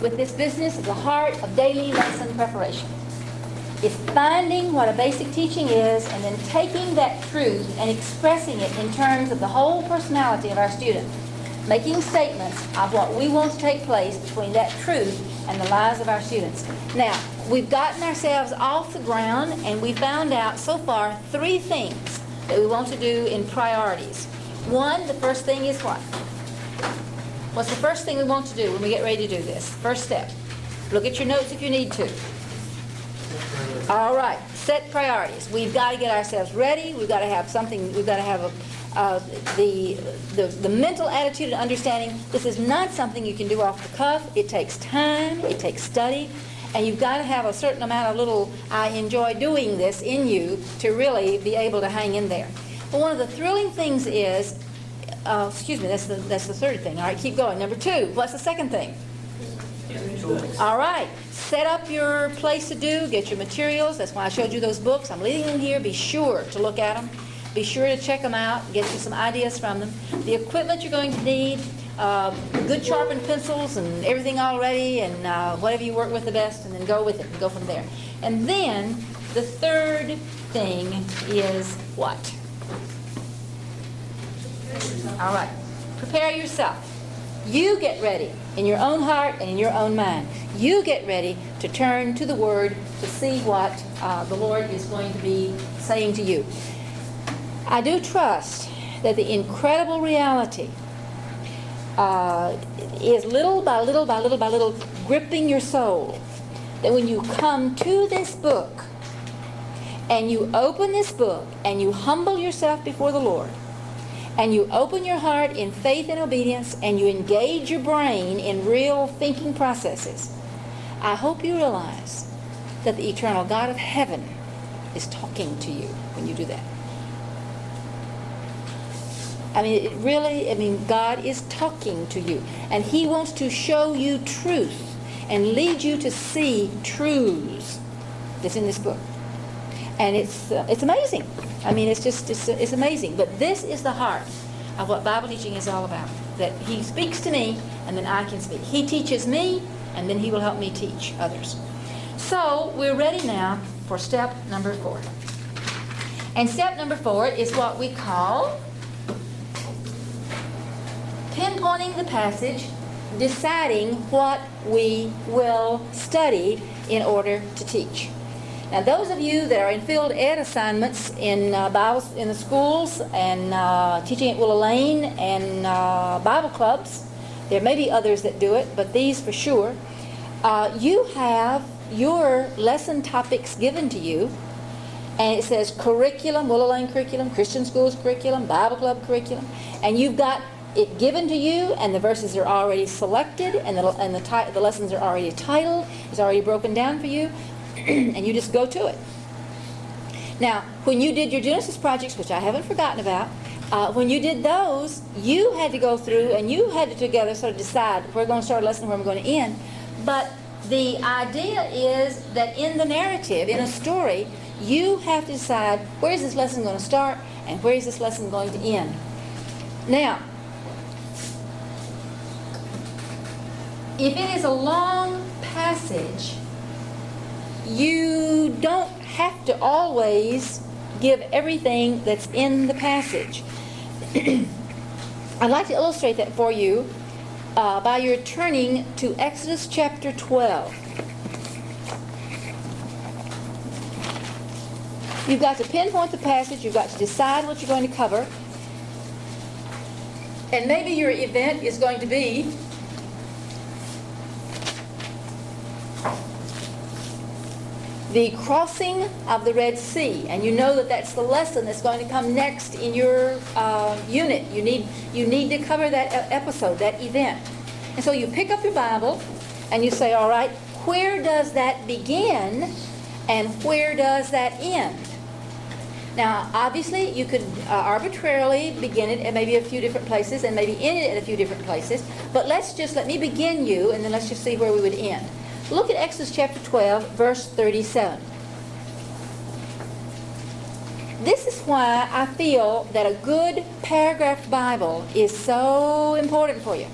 with this business of the heart of daily lesson preparation. It's finding what a basic teaching is and then taking that truth and expressing it in terms of the whole personality of our student. Making statements of what we want to take place between that truth and the lives of our students. Now, we've gotten ourselves off the ground and we found out so far 3 things that we want to do in priorities. One, the first thing is what? What's the first thing we want to do when we get ready to do this? First step. Look at your notes if you need to. All right, set priorities. We've got to get ourselves ready. We've got to have something. We've got to have the mental attitude and understanding. This is not something you can do off the cuff. It takes time. It takes study. And you've got to have a certain amount of little I enjoy doing this in you to really be able to hang in there. But one of the thrilling things is, that's the third thing. All right, keep going. Number 2, what's the second thing? All right, set up your place to do, get your materials. That's why I showed you those books. I'm leaving them here. Be sure to look at them. Be sure to check them out, get you some ideas from them. The equipment you're going to need, good sharpened pencils and everything already, and whatever you work with the best, and then go with it and go from there. And then the third thing is what? All right, prepare yourself. You get ready in your own heart and in your own mind. You get ready to turn to the Word to see what the Lord is going to be saying to you. I do trust that the incredible reality is little by little by little by little gripping your soul. That when you come to this book and you open this book and you humble yourself before the Lord, and you open your heart in faith and obedience, and you engage your brain in real thinking processes, I hope you realize that the eternal God of heaven is talking to you when you do that. God is talking to you, and He wants to show you truth and lead you to see truths that's in this book. And it's amazing. It's amazing. But this is the heart of what Bible teaching is all about. That He speaks to me, and then I can speak. He teaches me, and then He will help me teach others. So we're ready now for step number 4. And step number 4 is what we call pinpointing the passage, deciding what we will study in order to teach. Now, those of you that are in field ed assignments in Bibles in the schools and teaching at Willow Lane and Bible clubs, there may be others that do it, but these for sure, you have your lesson topics given to you, and it says curriculum, Willow Lane curriculum, Christian schools curriculum, Bible club curriculum, and you've got it given to you, and the verses are already selected, and the lessons are already titled. It's already broken down for you. And you just go to it. Now, when you did your Genesis projects, which I haven't forgotten about, when you did those, you had to go through and you had to together sort of decide we're going to start a lesson, where we're going to end. But the idea is that in the narrative, in a story, you have to decide where is this lesson going to start and where is this lesson going to end. Now, if it is a long passage, you don't have to always give everything that's in the passage. I'd like to illustrate that for you by your turning to Exodus chapter 12. You've got to pinpoint the passage. You've got to decide what you're going to cover. And maybe your event is going to be the crossing of the Red Sea, and you know that that's the lesson that's going to come next in your unit. You need to cover that episode, that event. And so you pick up your Bible and you say, all right, where does that begin and where does that end? Now, obviously, you could arbitrarily begin it at maybe a few different places and maybe end it at a few different places, but let me begin you, and then let's just see where we would end. Look at Exodus chapter 12, verse 37. This is why I feel that a good paragraphed Bible is so important for you.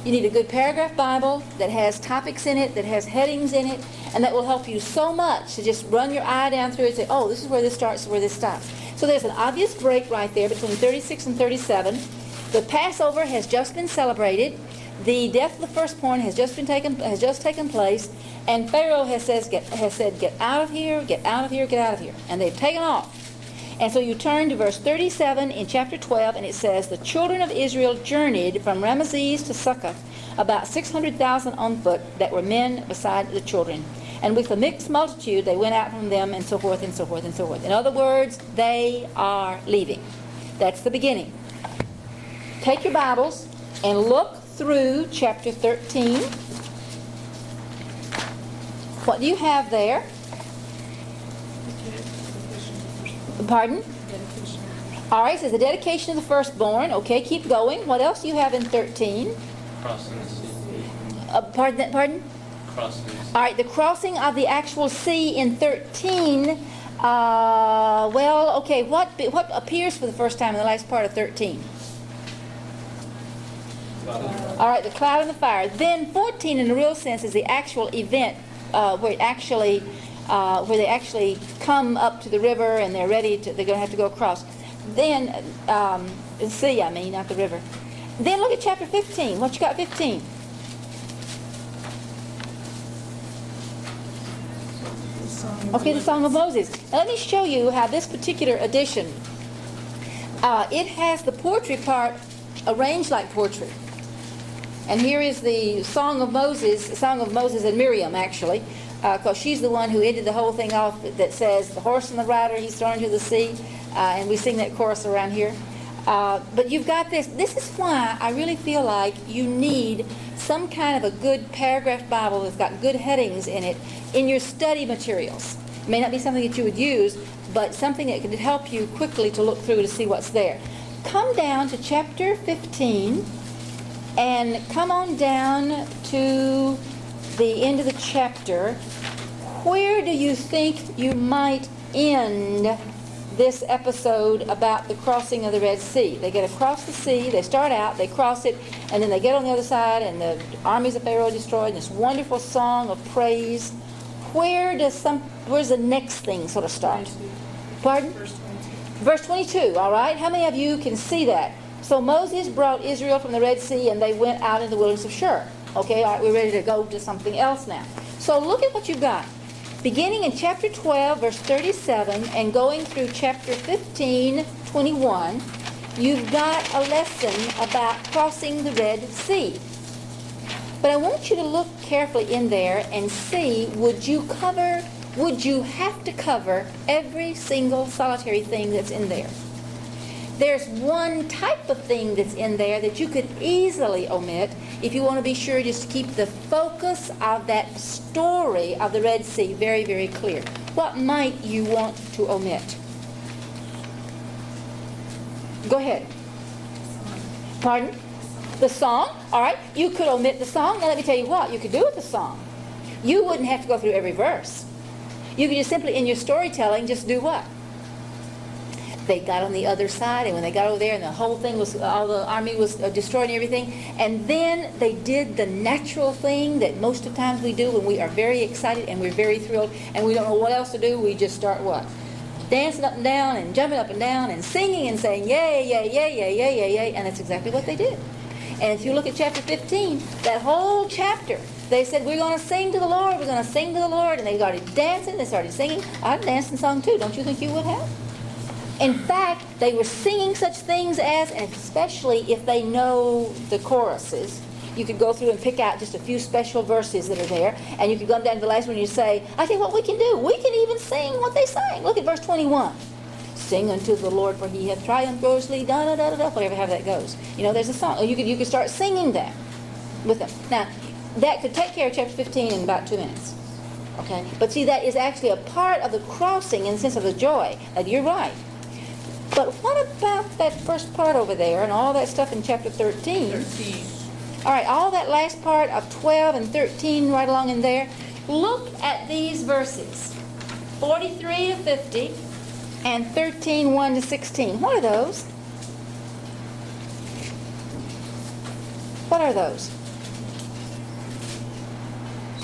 You need a good paragraph Bible that has topics in it, that has headings in it, and that will help you so much to just run your eye down through it and say, oh, this is where this starts, where this stops. So there's an obvious break right there between 36 and 37. The Passover has just been celebrated. The death of the firstborn has just taken place, and Pharaoh has said, get out of here, get out of here, get out of here. And they've taken off. And so you turn to verse 37 in chapter 12, and it says, the children of Israel journeyed from Ramesses to Succoth, about 600,000 on foot, that were men beside the children. And with a mixed multitude they went out from them, and so forth, and so forth, and so forth. In other words, they are leaving. That's the beginning. Take your Bibles and look through chapter 13. What do you have there? Pardon? All right, it says the dedication of the firstborn. Okay, keep going. What else do you have in 13? Crossing the sea. Pardon? Crossing the sea. All right, the crossing of the actual sea in 13. Well, okay, what appears for the first time in the last part of 13? All right, the cloud and the fire. Then 14, in the real sense, is the actual event where they actually come up to the river and they're going to have to go across. Then, sea, I mean, not the river. Then look at chapter 15. What you got 15? Okay, the Song of Moses. Now let me show you how this particular edition, it has the poetry part arranged like poetry. And here is the Song of Moses and Miriam, actually, because she's the one who ended the whole thing off that says, the horse and the rider, he's thrown into the sea. And we sing that chorus around here. But you've got this. This is why I really feel like you need some kind of a good paragraph Bible that's got good headings in it in your study materials. It may not be something that you would use, but something that could help you quickly to look through to see what's there. Come down to chapter 15 and come on down to the end of the chapter. Where do you think you might end this episode about the crossing of the Red Sea? They get across the sea, they start out, they cross it, and then they get on the other side, and the armies of Pharaoh are destroyed, and this wonderful song of praise. Where's the next thing sort of start? 22. Pardon? Verse 22. Verse 22, all right? How many of you can see that? So Moses brought Israel from the Red Sea, and they went out in the wilderness of Shur. Okay, all right, we're ready to go to something else now. So look at what you've got. Beginning in chapter 12, verse 37, and going through chapter 15, 21, you've got a lesson about crossing the Red Sea. But I want you to look carefully in there and see, would you have to cover every single solitary thing that's in there? There's one type of thing that's in there that you could easily omit if you want to be sure just to keep the focus of that story of the Red Sea very, very clear. What might you want to omit? Go ahead. Pardon? The song? All right. You could omit the song. Now let me tell you what you could do with the song. You wouldn't have to go through every verse. You could just simply, in your storytelling, just do what? They got on the other side, and when they got over there, and the whole thing was, all the army was destroyed and everything, and then they did the natural thing that most of the times we do when we are very excited and we're very thrilled and we don't know what else to do. We just start what? Dancing up and down and jumping up and down and singing and saying yay, yay, yay, yay, yay, yay, yay, and that's exactly what they did. And if you look at chapter 15, that whole chapter, they said, we're going to sing to the Lord, we're going to sing to the Lord, and they started dancing, they started singing. I'd dance and sung too. Don't you think you would have? In fact, they were singing such things as, and especially if they know the choruses, you could go through and pick out just a few special verses that are there, and you could go down to the last one and you say, I tell you what we can do. We can even sing what they sang. Look at verse 21. Sing unto the Lord, for he hath triumphed gloriously, da-da-da-da-da, whatever how that goes. You know, there's a song. You could start singing that with them. Now, that could take care of chapter 15 in about 2 minutes. Okay? But see, that is actually a part of the crossing in the sense of the joy. Now, you're right. But what about that first part over there and all that stuff in chapter 13? 13. All right, all that last part of 12 and 13 right along in there. Look at these verses, 43 to 50 and 13, 1 to 16. What are those? What are those?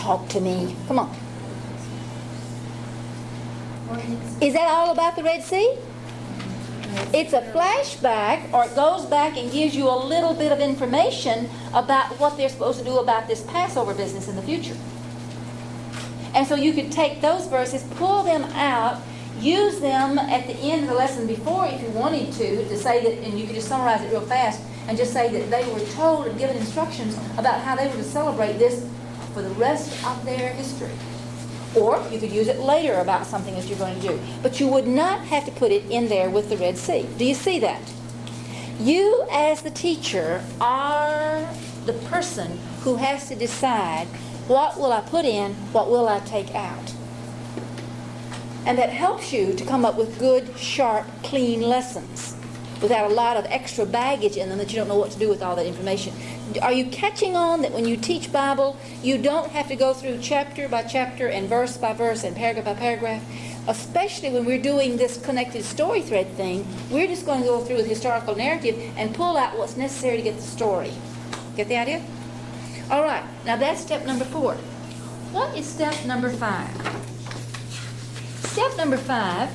Talk to me. Come on. Is that all about the Red Sea? It's a flashback, or it goes back and gives you a little bit of information about what they're supposed to do about this Passover business in the future. And so you could take those verses, pull them out, use them at the end of the lesson before if you wanted to say that, and you could just summarize it real fast, and just say that they were told and given instructions about how they were to celebrate this for the rest of their history. Or you could use it later about something that you're going to do. But you would not have to put it in there with the Red Sea. Do you see that? You, as the teacher, are the person who has to decide, what will I put in, what will I take out? And that helps you to come up with good, sharp, clean lessons without a lot of extra baggage in them that you don't know what to do with all that information. Are you catching on that when you teach Bible, you don't have to go through chapter by chapter and verse by verse and paragraph by paragraph? Especially when we're doing this connected story thread thing, we're just going to go through the historical narrative and pull out what's necessary to get the story. Get the idea? All right, now that's step number 4. What is step number 5? Step number 5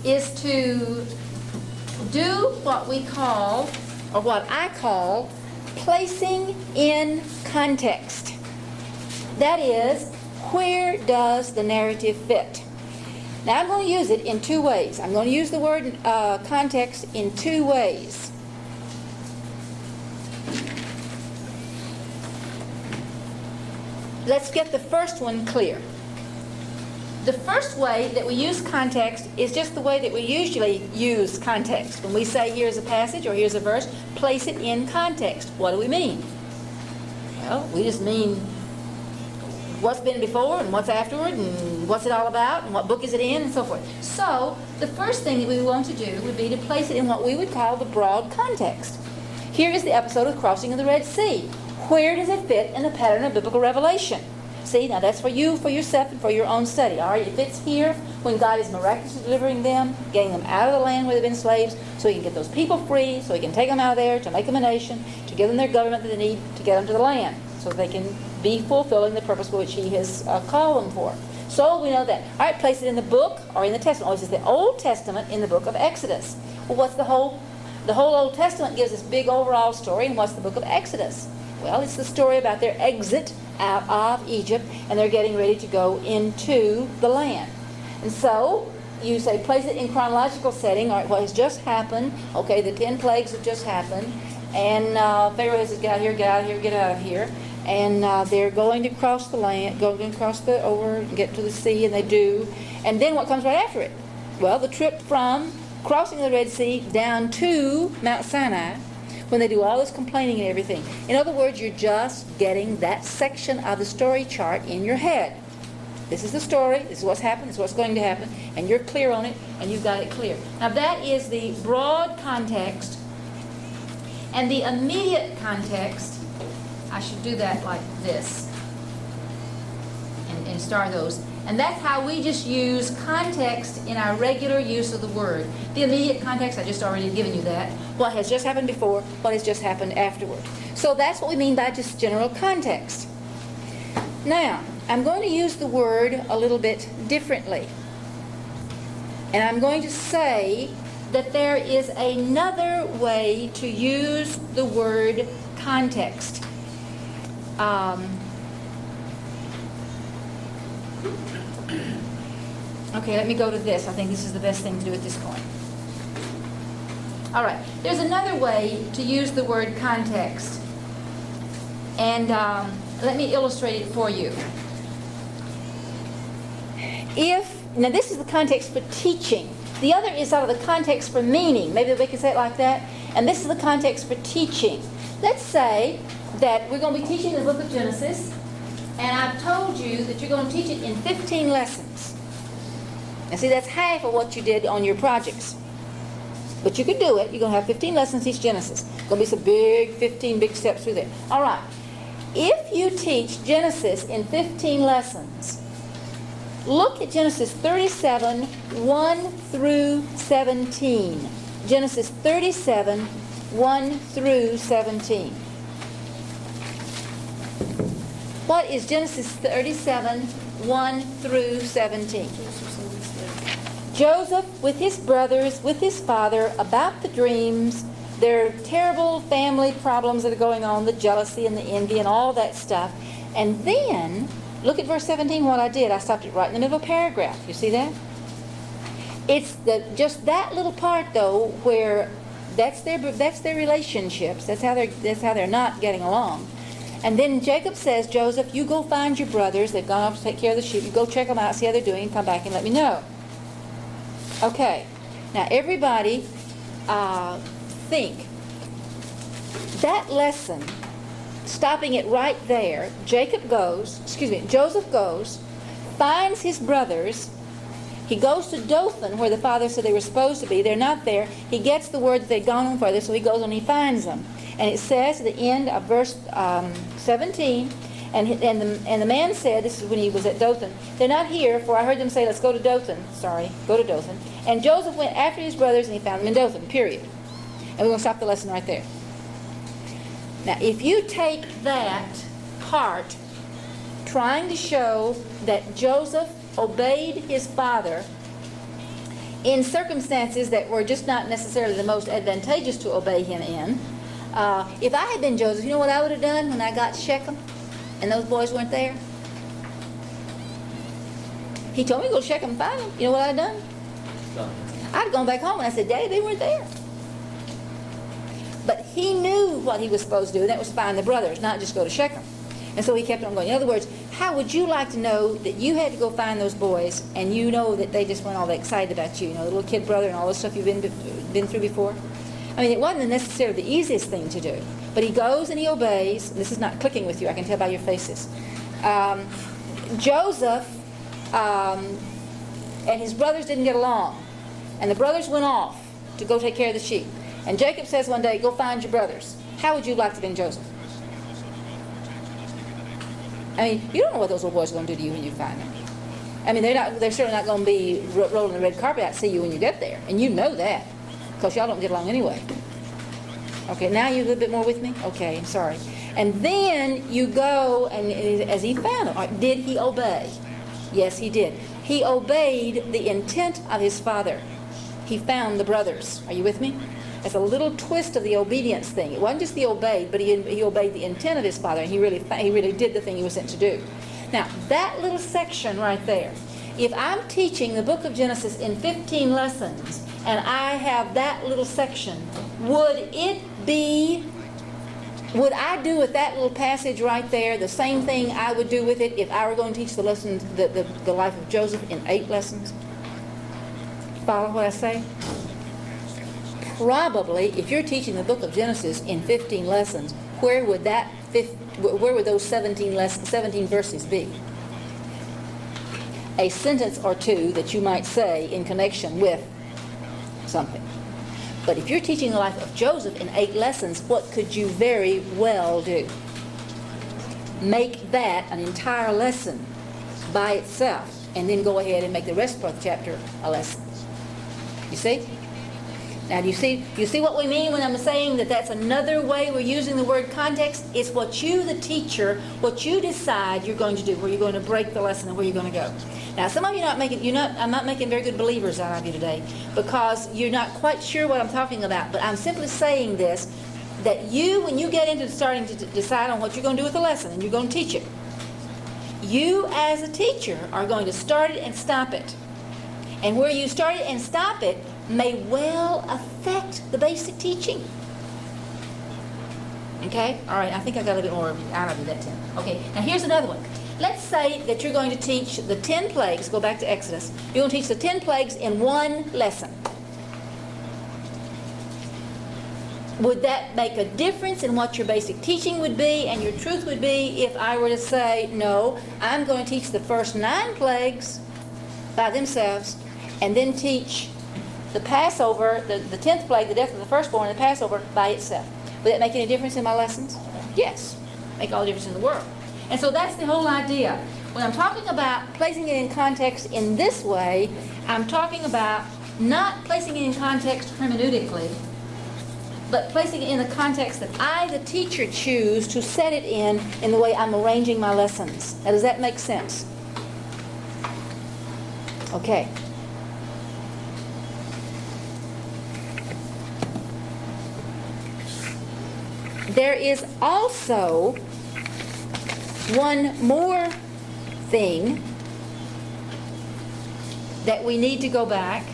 is to do what we call, or what I call, placing in context. That is, where does the narrative fit? Now I'm going to use it in 2 ways. I'm going to use the word context in 2 ways. Let's get the first one clear. The first way that we use context is just the way that we usually use context. When we say here's a passage or here's a verse, place it in context. What do we mean? Well, we just mean what's been before and what's afterward and what's it all about and what book is it in and so forth. So the first thing that we want to do would be to place it in what we would call the broad context. Here is the episode of crossing of the Red Sea. Where does it fit in the pattern of biblical revelation? See, now that's for you, for yourself, and for your own study. All right, it fits here when God is miraculously delivering them, getting them out of the land where they've been slaves, so He can get those people free, so He can take them out of there, to make them a nation, to give them their government that they need to get them to the land, so they can be fulfilling the purpose for which He has called them for. So we know that. All right, place it in the book or in the Testament. Oh, this is the Old Testament in the book of Exodus. Well, what's the whole Old Testament gives this big overall story, and what's the book of Exodus? Well, it's the story about their exit out of Egypt, and they're getting ready to go into the land. And so you say place it in chronological setting. All right, what has just happened? Okay, the 10 plagues have just happened, and Pharaoh says, get out of here, get out of here, get out of here. And they're going to cross the land, going to cross the over, get to the sea, and they do. And then what comes right after it? Well, the trip from crossing the Red Sea down to Mount Sinai, when they do all this complaining and everything. In other words, you're just getting that section of the story chart in your head. This is the story, this is what's happened, this is what's going to happen, and you're clear on it, and you've got it clear. Now that is the broad context, and the immediate context, I should do that like this, and star those. And that's how we just use context in our regular use of the word. The immediate context, I just already given you that. What has just happened before, what has just happened afterward. So that's what we mean by just general context. Now, I'm going to use the word a little bit differently. And I'm going to say that there is another way to use the word context. Okay, let me go to this. I think this is the best thing to do at this point. All right, there's another way to use the word context. And let me illustrate it for you. Now this is the context for teaching. The other is out of the context for meaning. Maybe we can say it like that. And this is the context for teaching. Let's say that we're going to be teaching the book of Genesis, and I've told you that you're going to teach it in 15 lessons. And see, that's half of what you did on your projects. But you could do it. You're going to have 15 lessons teach Genesis. Going to be some 15 big steps through there. All right. If you teach Genesis in 15 lessons, look at Genesis 37, 1 through 17. Genesis 37, 1 through 17. What is Genesis 37, 1 through 17? Joseph with his brothers, with his father, about the dreams, their terrible family problems that are going on, the jealousy and the envy and all that stuff. And then, look at verse 17, what I did. I stopped it right in the middle of a paragraph. You see that? It's just that little part, though, where that's their relationships. That's how they're not getting along. And then Jacob says, Joseph, you go find your brothers. They've gone off to take care of the sheep. You go check them out, see how they're doing, and come back and let me know. Okay. Now, everybody think that lesson, stopping it right there, Joseph goes, finds his brothers. He goes to Dothan, where the father said they were supposed to be. They're not there. He gets the word that they'd gone on further, so he goes and he finds them. And it says at the end of verse 17, and the man said, this is when he was at Dothan, they're not here, for I heard them say, let's go to Dothan. Go to Dothan. And Joseph went after his brothers, and he found them in Dothan, period. And we're going to stop the lesson right there. Now, if you take that part, trying to show that Joseph obeyed his father in circumstances that were just not necessarily the most advantageous to obey him in, if I had been Joseph, you know what I would have done when I got to Shechem and those boys weren't there? He told me to go to Shechem and find them. You know what I'd done? I'd have gone back home and I said, Daddy, they weren't there. But he knew what he was supposed to do, and that was find the brothers, not just go to Shechem. And so he kept on going. In other words, how would you like to know that you had to go find those boys, and you know that they just weren't all that excited about you, the little kid brother and all this stuff you've been through before? I mean, it wasn't necessarily the easiest thing to do. But he goes and he obeys. This is not clicking with you, I can tell by your faces. Joseph and his brothers didn't get along. And the brothers went off to go take care of the sheep. And Jacob says one day, go find your brothers. How would you like to have been Joseph? I mean, you don't know what those little boys are going to do to you when you find them. I mean, they're certainly not going to be rolling the red carpet out to see you when you get there. And you know that, because y'all don't get along anyway. Okay, now you're a little bit more with me? Okay, I'm sorry. And then you go, and as he found them, did he obey? Yes, he did. He obeyed the intent of his father. He found the brothers. Are you with me? It's a little twist of the obedience thing. It wasn't just the obeyed, but he obeyed the intent of his father, and he really did the thing he was sent to do. Now, that little section right there, if I'm teaching the book of Genesis in 15 lessons, and I have that little section, would I do with that little passage right there the same thing I would do with it if I were going to teach the lessons, the life of Joseph in 8 lessons? Follow what I say? Probably, if you're teaching the book of Genesis in 15 lessons, where would those 17 verses be? A sentence or two that you might say in connection with something. But if you're teaching the life of Joseph in 8 lessons, what could you very well do? Make that an entire lesson by itself, and then go ahead and make the rest of the chapter a lesson. You see? Now, do you see what we mean when I'm saying that that's another way we're using the word context? It's what you, the teacher, what you decide you're going to do, where you're going to break the lesson and where you're going to go. Now, some of you I'm not making very good believers out of you today, because you're not quite sure what I'm talking about. But I'm simply saying this, that when you get into starting to decide on what you're going to do with the lesson and you're going to teach it, you as a teacher are going to start it and stop it. And where you start it and stop it may well affect the basic teaching. Okay? All right, I think I got a little bit more out of you that time. Okay, now here's another one. Let's say that you're going to teach the 10 plagues. Go back to Exodus. You're going to teach the 10 plagues in one lesson. Would that make a difference in what your basic teaching would be and your truth would be if I were to say, no, I'm going to teach the first 9 plagues by themselves and then teach the Passover, the 10th plague, the death of the firstborn, and the Passover by itself? Would that make any difference in my lessons? Yes. Make all the difference in the world. And so that's the whole idea. When I'm talking about placing it in context in this way, I'm talking about not placing it in context hermeneutically, but placing it in the context that I, the teacher, choose to set it in the way I'm arranging my lessons. Now, does that make sense? Okay. There is also one more thing that we need to go back,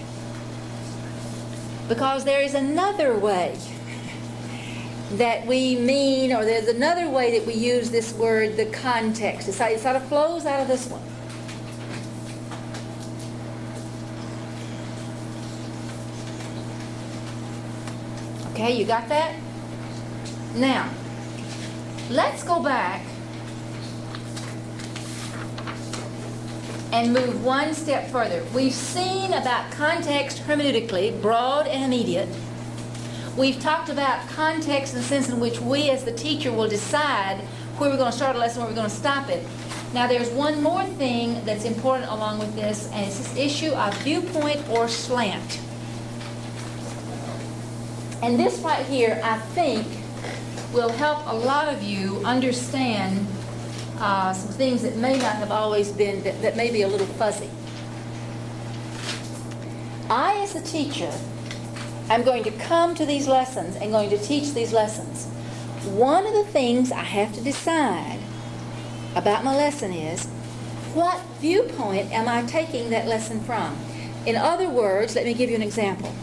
because there is another way that we mean, or there's another way that we use this word, the context. It sort of flows out of this one. Okay, you got that? Now, let's go back and move one step further. We've seen about context hermeneutically, broad and immediate. We've talked about context in the sense in which we as the teacher will decide where we're going to start a lesson, where we're going to stop it. Now there's one more thing that's important along with this, and it's this issue of viewpoint or slant. And this right here, I think, will help a lot of you understand some things that may not have always been, that may be a little fuzzy. I, as a teacher, I'm going to come to these lessons and going to teach these lessons. One of the things I have to decide about my lesson is, what viewpoint am I taking that lesson from? In other words, let me give you an example.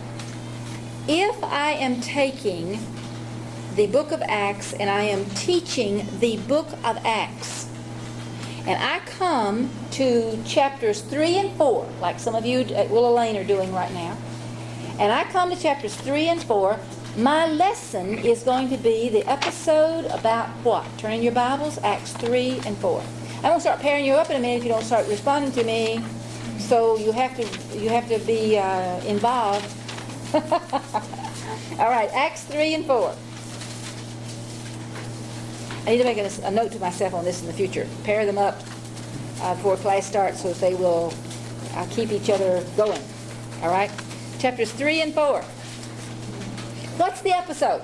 If I am taking the book of Acts and I am teaching the book of Acts, and I come to chapters 3 and 4, like some of you at Willow Lane are doing right now, and I come to chapters 3 and 4, my lesson is going to be the episode about what? Turn in your Bibles, Acts 3 and 4. I'm going to start pairing you up in a minute if you don't start responding to me, so you have to be involved. All right, Acts 3 and 4. I need to make a note to myself on this in the future. Pair them up before class starts so that they will keep each other going. All right? Chapters 3 and 4. What's the episode?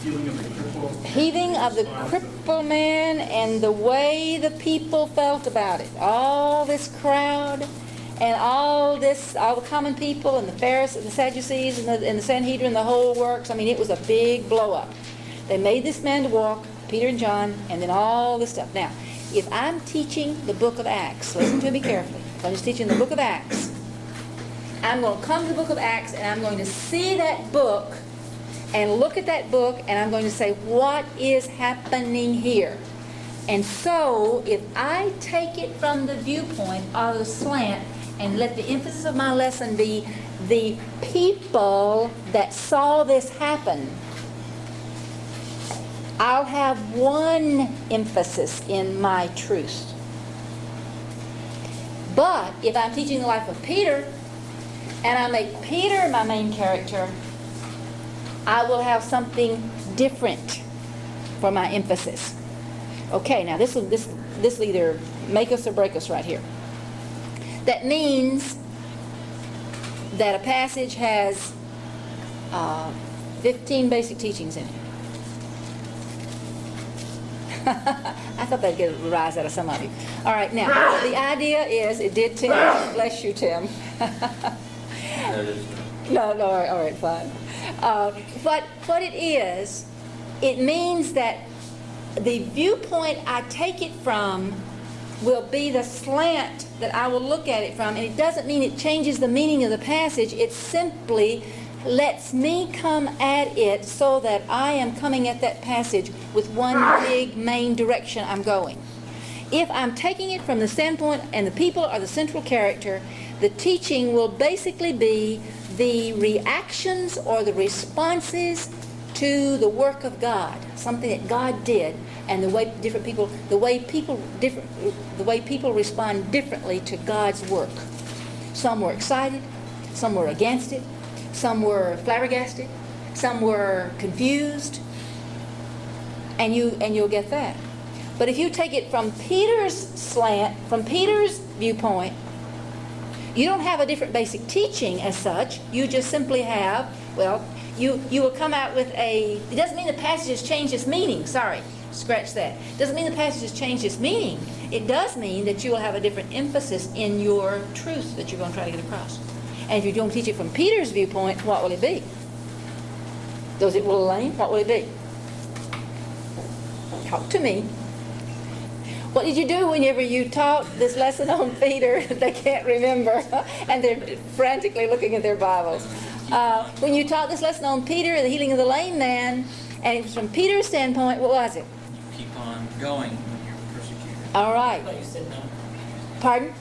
Healing of the crippled. Healing of the crippled man, and the way the people felt about it. All this crowd and all the common people and the Pharisees, the Sadducees, and the Sanhedrin, the whole works. I mean, it was a big blow up. They made this man to walk, Peter and John, and then all this stuff. Now, if I'm teaching the book of Acts, listen to me carefully. If I'm just teaching the book of Acts, I'm going to come to the book of Acts and I'm going to see that book and look at that book and I'm going to say, what is happening here? And so, if I take it from the viewpoint of the slant and let the emphasis of my lesson be the people that saw this happen, I'll have one emphasis in my truth. But if I'm teaching the life of Peter, and I make Peter my main character, I will have something different for my emphasis. Okay, now this will either make us or break us right here. That means that a passage has 15 basic teachings in it. I thought that'd get a rise out of some of you. All right, now, the idea is, it did, Tim. Bless you, Tim. No, all right, fine. But what it is, it means that the viewpoint I take it from will be the slant that I will look at it from, and it doesn't mean it changes the meaning of the passage. It simply lets me come at it so that I am coming at that passage with one big main direction I'm going. If I'm taking it from the standpoint and the people are the central character, the teaching will basically be the reactions or the responses to the work of God, something that God did, and the way people respond differently to God's work. Some were excited, some were against it, some were flabbergasted, some were confused, and you'll get that. But if you take it from Peter's slant, from Peter's viewpoint, you don't have a different basic teaching as such. You just simply have, well, you will come out with it doesn't mean the passage has changed its meaning, sorry, scratch that. Doesn't mean the passage has changed its meaning. It does mean that you will have a different emphasis in your truth that you're going to try to get across. And if you're going to teach it from Peter's viewpoint, what will it be? Does it will Elaine? What will it be? Talk to me. What did you do whenever you taught this lesson on Peter? They can't remember, and they're frantically looking at their Bibles. When you taught this lesson on Peter, the healing of the lame man, and it was from Peter's standpoint, what was it? Keep on going when you're persecuted. All right. I thought you said not. Pardon? I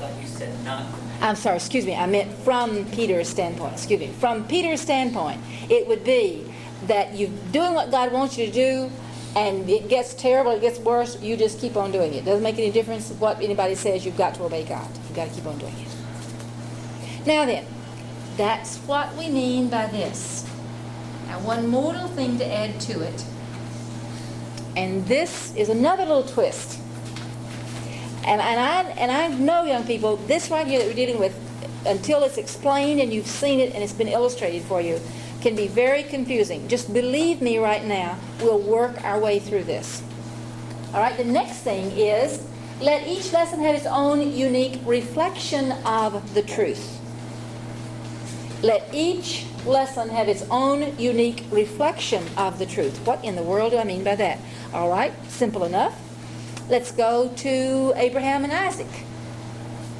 thought you said not. I'm sorry, excuse me. I meant from Peter's standpoint. Excuse me. From Peter's standpoint, it would be that you're doing what God wants you to do, and it gets terrible, it gets worse, you just keep on doing it. Doesn't make any difference what anybody says, you've got to obey God. You've got to keep on doing it. Now then, that's what we mean by this. Now one more little thing to add to it, and this is another little twist. And I know, young people, this right here that we're dealing with, until it's explained and you've seen it and it's been illustrated for you, can be very confusing. Just believe me right now, we'll work our way through this. All right, the next thing is, let each lesson have its own unique reflection of the truth. Let each lesson have its own unique reflection of the truth. What in the world do I mean by that? All right, simple enough. Let's go to Abraham and Isaac.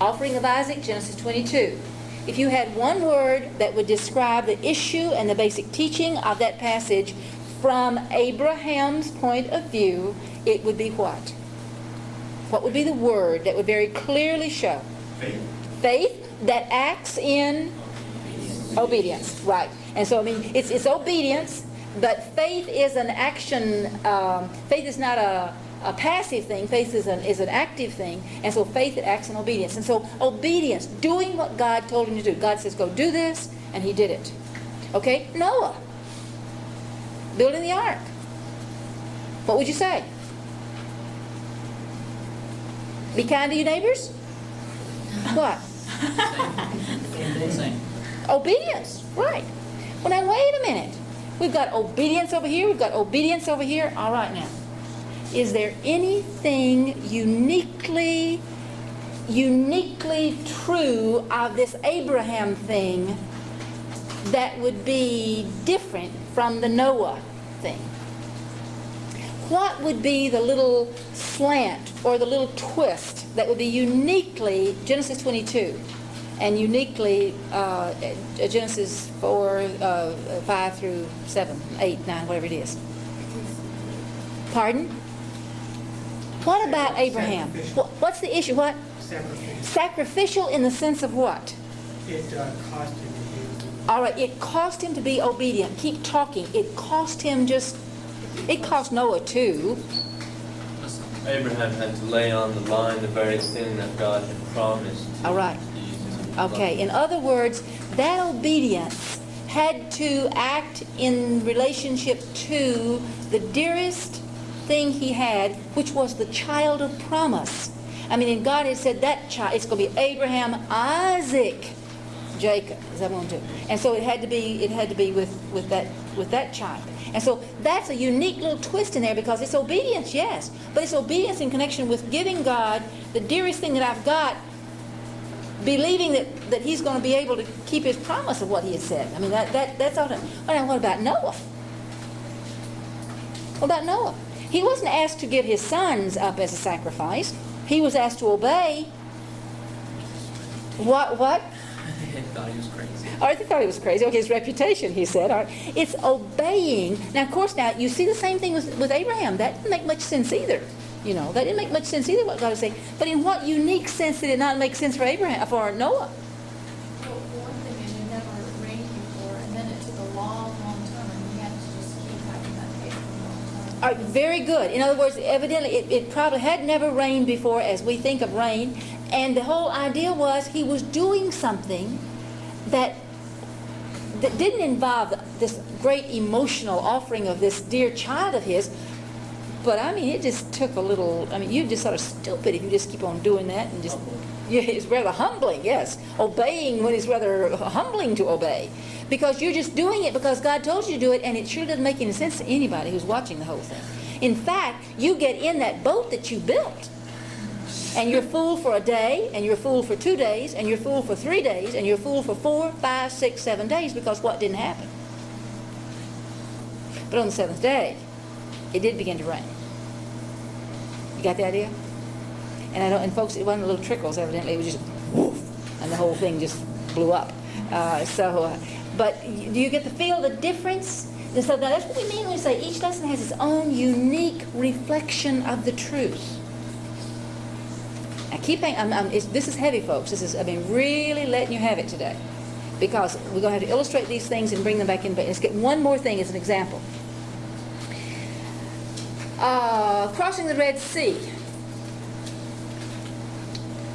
Offering of Isaac, Genesis 22. If you had one word that would describe the issue and the basic teaching of that passage from Abraham's point of view, it would be what? What would be the word that would very clearly show? Faith. Faith that acts in obedience. Right. And so, I mean, it's obedience, but faith is an action. Faith is not a passive thing. Faith is an active thing, and so faith that acts in obedience. And so obedience, doing what God told him to do. God says, go do this, and he did it. Okay? Noah, building the ark. What would you say? Be kind to your neighbors? What? Same. Obedience, right. Well, now wait a minute. We've got obedience over here, we've got obedience over here. All right now. Is there anything uniquely true of this Abraham thing that would be different from the Noah thing? What would be the little slant or the little twist that would be uniquely Genesis 22 and uniquely Genesis 4, 5 through 7, 8, 9, whatever it is? Pardon? What about Abraham? What's the issue? What? Sacrificial. Sacrificial in the sense of what? It cost him to do. All right, it cost him to be obedient. Keep talking. It cost him it cost Noah too. Listen. Abraham had to lay on the line the very thing that God had promised. All right. to use. Okay, in other words, that obedience had to act in relationship to the dearest thing he had, which was the child of promise. I mean, and God had said that child, it's going to be Abraham, Isaac, Jacob, is that one too? And so it had to be with that child. And so that's a unique little twist in there, because it's obedience, yes, but it's obedience in connection with giving God the dearest thing that I've got, believing that he's going to be able to keep his promise of what he has said. I mean, that's all. Well, now what about Noah? What about Noah? He wasn't asked to give his sons up as a sacrifice. He was asked to obey. What? They thought he was crazy. All right, they thought he was crazy. Okay, his reputation, he said. All right. It's obeying. Now, of course, now you see the same thing with Abraham. That didn't make much sense either. You know, that didn't make much sense either, what God was saying. But in what unique sense did it not make sense for for Noah? Well, for one thing, it had never rained before, and then it took a long, long time, and we had to just keep having that paper for a long time. All right, very good. In other words, evidently it probably had never rained before as we think of rain, and the whole idea was he was doing something that didn't involve this great emotional offering of this dear child of his, but I mean, it just took a little, I mean, you're just sort of stupid if you just keep on doing that and just, yeah, it's rather humbling, yes. Obeying when it's rather humbling to obey. Because you're just doing it because God told you to do it, and it sure doesn't make any sense to anybody who's watching the whole thing. In fact, you get in that boat that you built, and you're fooled for a day, and you're fooled for 2 days, and you're fooled for 3 days, and you're fooled for 4, 5, 6, 7 days, because what didn't happen? But on the 7th day, it did begin to rain. You got the idea? And folks, it wasn't little trickles, evidently. It was just woof, and the whole thing just blew up. But do you get to feel the difference? And so that's what we mean when we say each lesson has its own unique reflection of the truth. Now keep hanging. This is heavy, folks. I've been really letting you have it today, because we're going to have to illustrate these things and bring them back in. But let's get one more thing as an example. Crossing the Red Sea.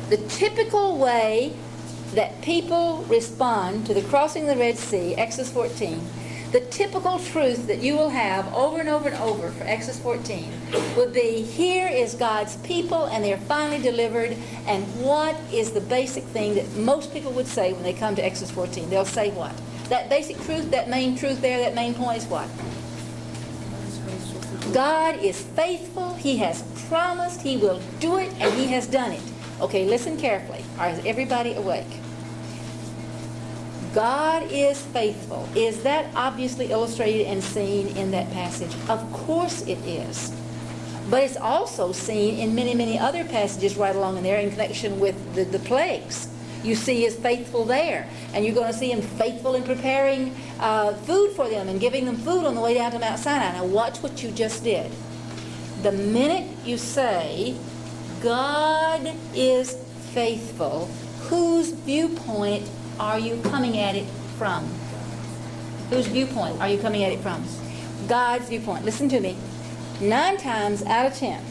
The typical way that people respond to the crossing the Red Sea, Exodus 14, the typical truth that you will have over and over and over for Exodus 14 would be, here is God's people and they're finally delivered, and what is the basic thing that most people would say when they come to Exodus 14? They'll say what? That basic truth, that main truth there, that main point is what? God is faithful, He has promised, He will do it, and He has done it. Okay, listen carefully. Is everybody awake? God is faithful. Is that obviously illustrated and seen in that passage? Of course it is. But it's also seen in many, many other passages right along in there in connection with the plagues. You see His faithful there. And you're going to see Him faithful in preparing food for them and giving them food on the way down to Mount Sinai. Now watch what you just did. The minute you say, God is faithful, whose viewpoint are you coming at it from? Whose viewpoint are you coming at it from? God's viewpoint. Listen to me. 9 times out of 10,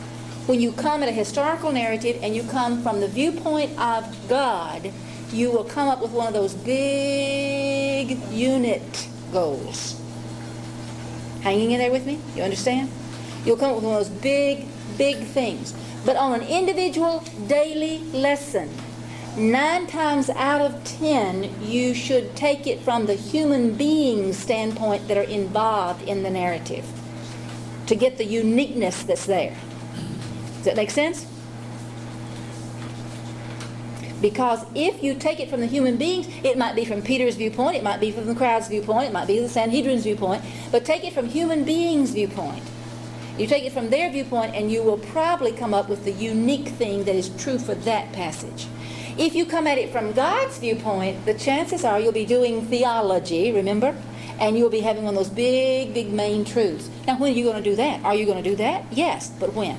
when you come at a historical narrative and you come from the viewpoint of God, you will come up with one of those big unit goals. Hanging in there with me? You understand? You'll come up with one of those big, big things. But on an individual daily lesson, 9 times out of 10, you should take it from the human beings standpoint that are involved in the narrative to get the uniqueness that's there. Does that make sense? Because if you take it from the human beings, it might be from Peter's viewpoint, it might be from the crowd's viewpoint, it might be the Sanhedrin's viewpoint, but take it from human beings' viewpoint. You take it from their viewpoint and you will probably come up with the unique thing that is true for that passage. If you come at it from God's viewpoint, the chances are you'll be doing theology, remember? And you'll be having one of those big, big main truths. Now, when are you going to do that? Are you going to do that? Yes, but when?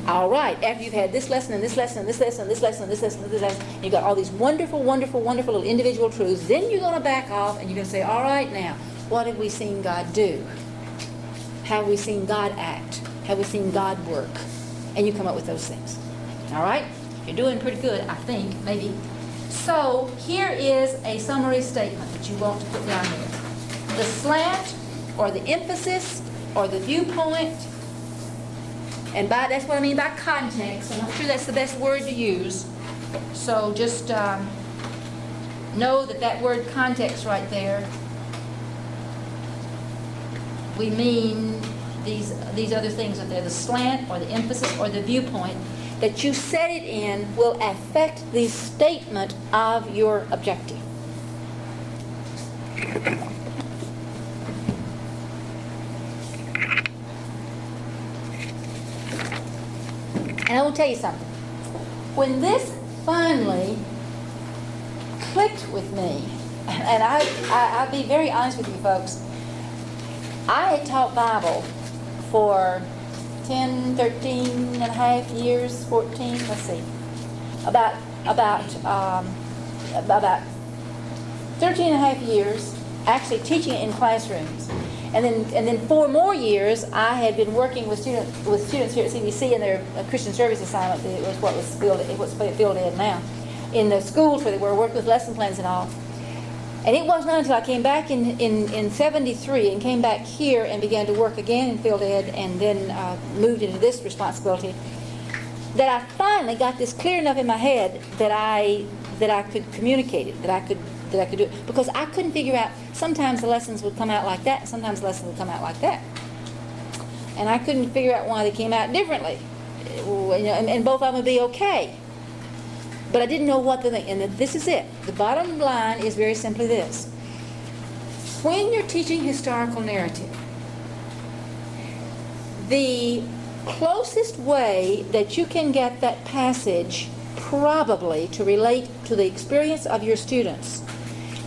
All right, after you've had this lesson and this lesson and this lesson and this lesson and this lesson and this lesson, you've got all these wonderful, wonderful, wonderful little individual truths, then you're going to back off and you're going to say, all right, now, what have we seen God do? Have we seen God act? Have we seen God work? And you come up with those things. All right? You're doing pretty good, I think, maybe. So here is a summary statement that you want to put down here. The slant or the emphasis or the viewpoint, and that's what I mean by context. I'm not sure that's the best word to use. So just know that word context right there, we mean these other things that they're the slant or the emphasis or the viewpoint that you set it in will affect the statement of your objective. And I will tell you something. When this finally clicked with me, and I'll be very honest with you folks, I had taught Bible for 10, 13 and a half years, 14, let's see, about 13 and a half years, actually teaching it in classrooms. And then 4 more years, I had been working with students here at CBC in their Christian service assignment. It was what's field ed now, in the schools where they were working with lesson plans and all. And it wasn't until I came back in 73 and came back here and began to work again in field ed and then moved into this responsibility that I finally got this clear enough in my head that I could communicate it, that I could that I could do it. Because I couldn't figure out, sometimes the lessons would come out like that, and sometimes the lessons would come out like that. And I couldn't figure out why they came out differently. You know, and both of them would be okay. But I didn't know what the thing, and this is it. The bottom line is very simply this. When you're teaching historical narrative, the closest way that you can get that passage probably to relate to the experience of your students,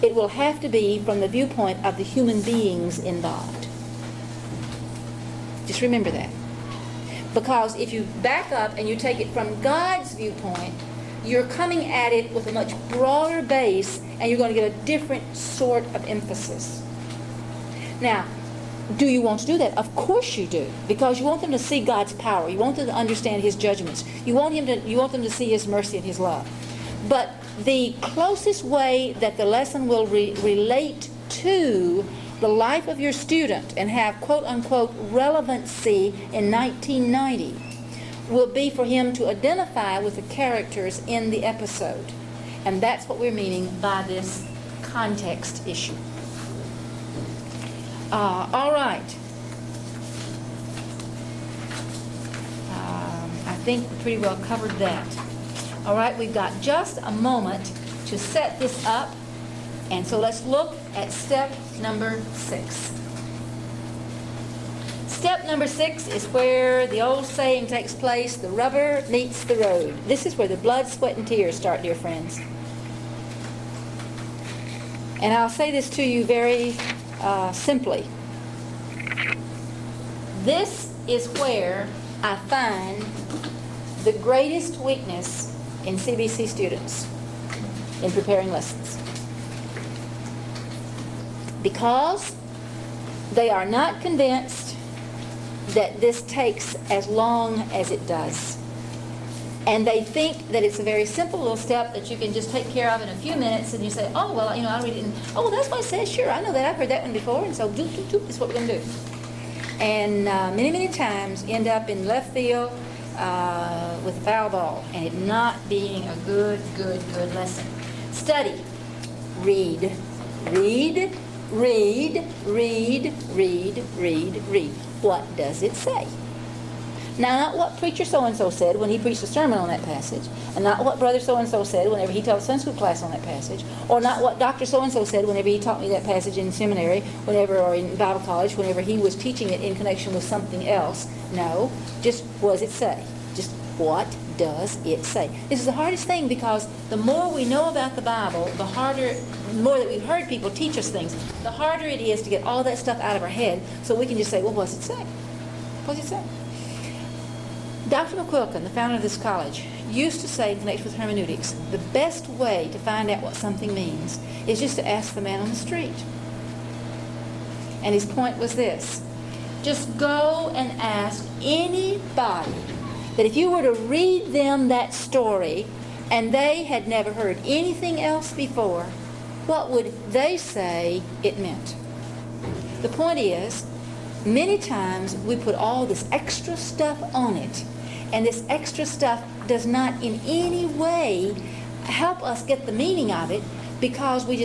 it will have to be from the viewpoint of the human beings involved. Just remember that. Because if you back up and you take it from God's viewpoint, you're coming at it with a much broader base, and you're going to get a different sort of emphasis. Now, do you want to do that? Of course you do, because you want them to see God's power. You want them to understand His judgments. You want them to see His mercy and His love. But the closest way that the lesson will relate to the life of your student and have quote-unquote relevancy in 1990 will be for him to identify with the characters in the episode. And that's what we're meaning by this context issue. All right. I think we pretty well covered that. All right, we've got just a moment to set this up. And so let's look at step number 6. Step number 6 is where the old saying takes place, the rubber meets the road. This is where the blood, sweat, and tears start, dear friends. And I'll say this to you very simply. This is where I find the greatest weakness in CBC students in preparing lessons. Because they are not convinced that this takes as long as it does. And they think that it's a very simple little step that you can just take care of in a few minutes, and you say, oh, well, you know, I read it, and, oh, well, that's what it says, sure, I know that, I've heard that one before, and so doop, doop, doop, that's what we're going to do. And many, many times end up in left field with a foul ball, and it not being a good lesson. Study. Read. Read. Read, read, read, read, read. What does it say? Now, not what preacher so-and-so said when he preached a sermon on that passage, and not what brother so-and-so said whenever he taught Sunday school class on that passage, or not what doctor so-and-so said whenever he taught me that passage in seminary, or in Bible college, whenever he was teaching it in connection with something else. No, just what does it say? Just what does it say? This is the hardest thing, because the more we know about the Bible, the more that we've heard people teach us things, the harder it is to get all that stuff out of our head so we can just say, well, what does it say? What does it say? Dr. McQuilkin, the founder of this college, used to say in connection with hermeneutics, the best way to find out what something means is just to ask the man on the street. And his point was this: just go and ask anybody that if you were to read them that story and they had never heard anything else before, what would they say it meant? The point is, many times we put all this extra stuff on it, and this extra stuff does not in any way help us get the meaning of it, because we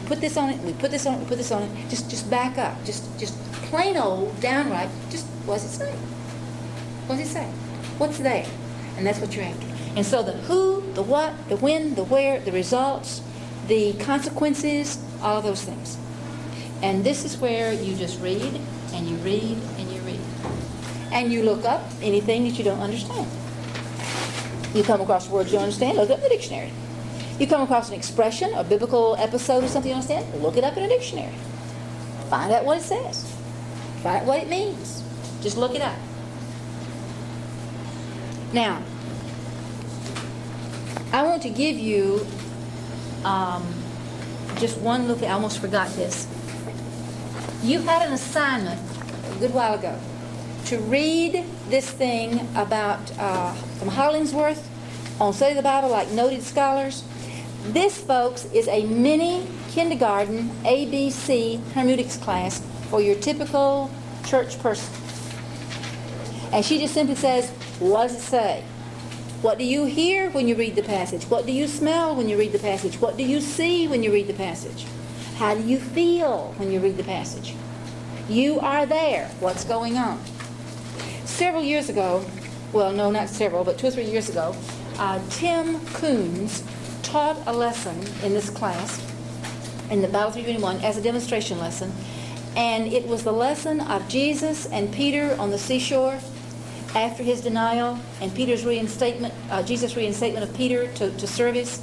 put this on it, we put this on it, we put this on it. Just back up. Just plain old, downright, just what does it say? What does it say? What's there? And that's what you're after. And so the who, the what, the when, the where, the results, the consequences, all of those things. And this is where you just read, and you read, and you read. And you look up anything that you don't understand. You come across words you don't understand, look it up in the dictionary. You come across an expression, a biblical episode or something you don't understand, look it up in a dictionary. Find out what it says. Find out what it means. Just look it up. Now, I want to give you just one little thing. I almost forgot this. You had an assignment a good while ago to read this thing about from Hollingsworth on Study of the Bible, like noted scholars. This, folks, is a mini kindergarten ABC hermeneutics class for your typical church person. And she just simply says, what does it say? What do you hear when you read the passage? What do you smell when you read the passage? What do you see when you read the passage? How do you feel when you read the passage? You are there. What's going on? Several years ago, well, no, not several, but 2 or 3 years ago, Tim Coons taught a lesson in this class, in the Bible 321, as a demonstration lesson. And it was the lesson of Jesus and Peter on the seashore after his denial and Peter's reinstatement, Jesus' reinstatement of Peter to service,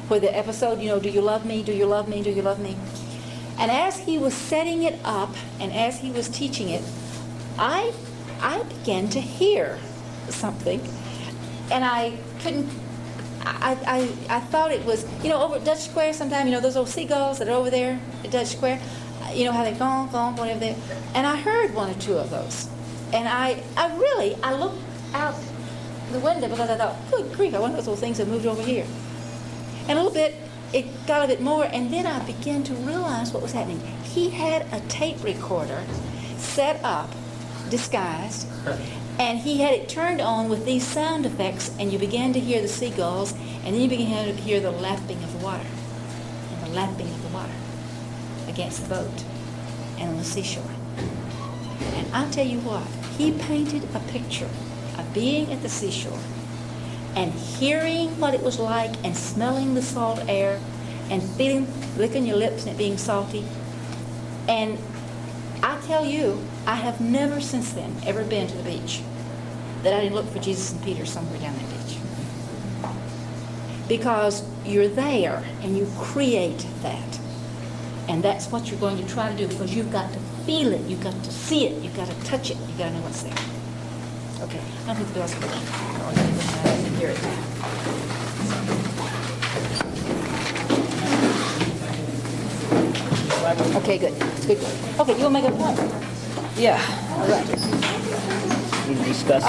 where the episode, do you love me, do you love me, do you love me? And as he was setting it up and as he was teaching it, I began to hear something, and I couldn't, I thought it was, over at Dutch Square sometime, those old seagulls that are over there at Dutch Square, how they gone, whatever they, and I heard 1 or 2 of those. And I looked out the window because I thought, good grief, I wonder if those things have moved over here. And a little bit, it got a bit more, and then I began to realize what was happening. He had a tape recorder set up, disguised, and he had it turned on with these sound effects, and you began to hear the seagulls, and then you began to hear the lapping of the water, and the lapping of the water against the boat and on the seashore. And I'll tell you what, he painted a picture of being at the seashore and hearing what it was like and smelling the salt air and licking your lips and it being salty. And I tell you, I have never since then ever been to the beach that I didn't look for Jesus and Peter somewhere down that beach. Because you're there and you create that. And that's what you're going to try to do, because you've got to feel it, you've got to see it, you've got to touch it, you've got to know what's there. Okay, I don't think the bell's going to hear it now. Okay, good. Good. Okay, you want to make a point? Yeah, All right. we can discuss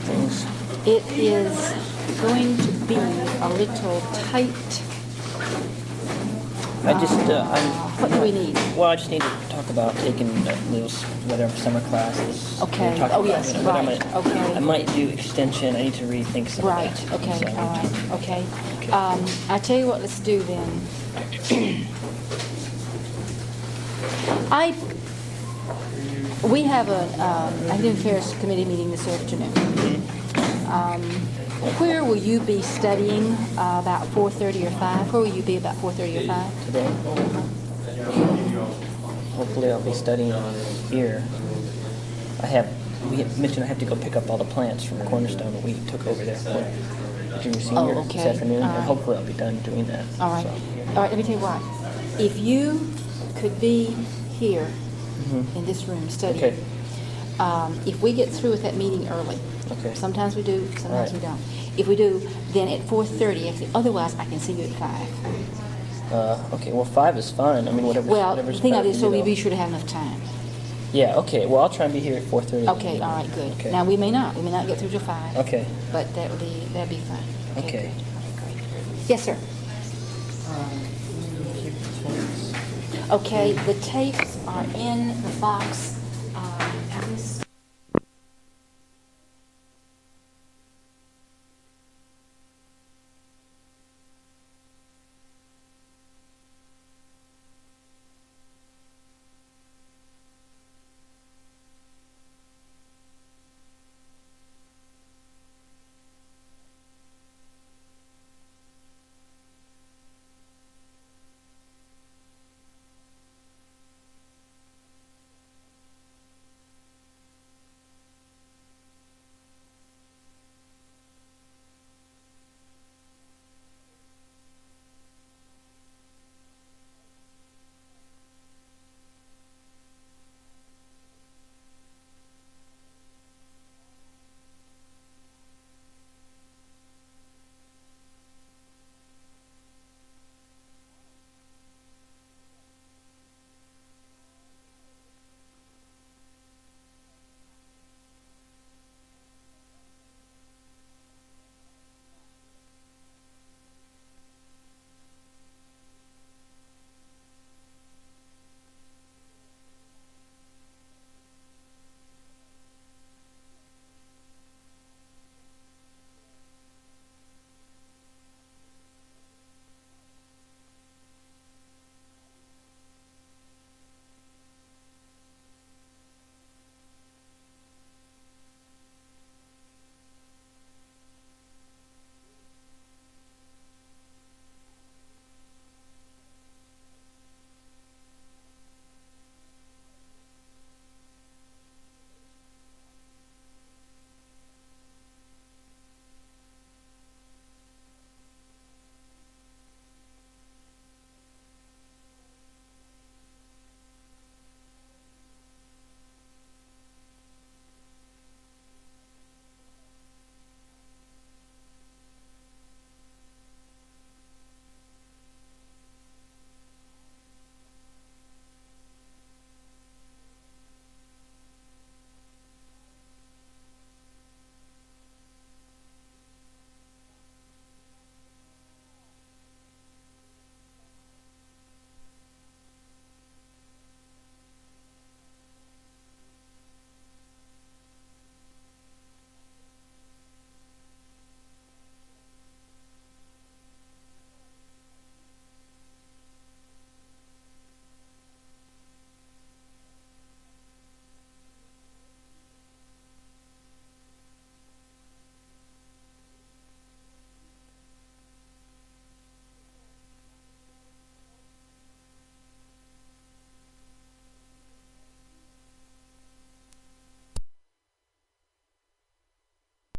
things. It is going to be a little tight. What do we need? Well, I just need to talk about taking little whatever summer classes. Okay. We talked Oh, about, yes, but I'm right. gonna- Okay. I might do extension. I need to rethink some Right, of that. okay, So I all need right, to- okay. Okay. I tell you what, let's do then. We have an Academic Affairs Committee meeting this afternoon. Where will you be studying about 4:30 or 5? Where will you be about 4:30 or 5? Today. Hopefully I'll be studying here. We had mentioned I have to go pick up all the plants from Cornerstone that we took over there for junior senior Oh, okay. this afternoon. All And right. hopefully I'll be done doing that. All right. So, All right, let me tell you what. If you could be here Mhm. in this room studying, Okay. If we get through with that meeting early, Okay. sometimes we do, sometimes we All right. don't. If we do, then at 4:30, otherwise I can see you at 5. Okay, well, 5 is fine. I mean, Well, the whatever's thing better of it is, for so you, we though. be sure to have enough time. Yeah, okay. Well, I'll try and be here at 4:30. Okay, all right, good. Okay. Now, we may not get through till 5. Okay. But that'd be fine. Okay. Good. Great. Yes, sir. Okay, the tapes are in the box. This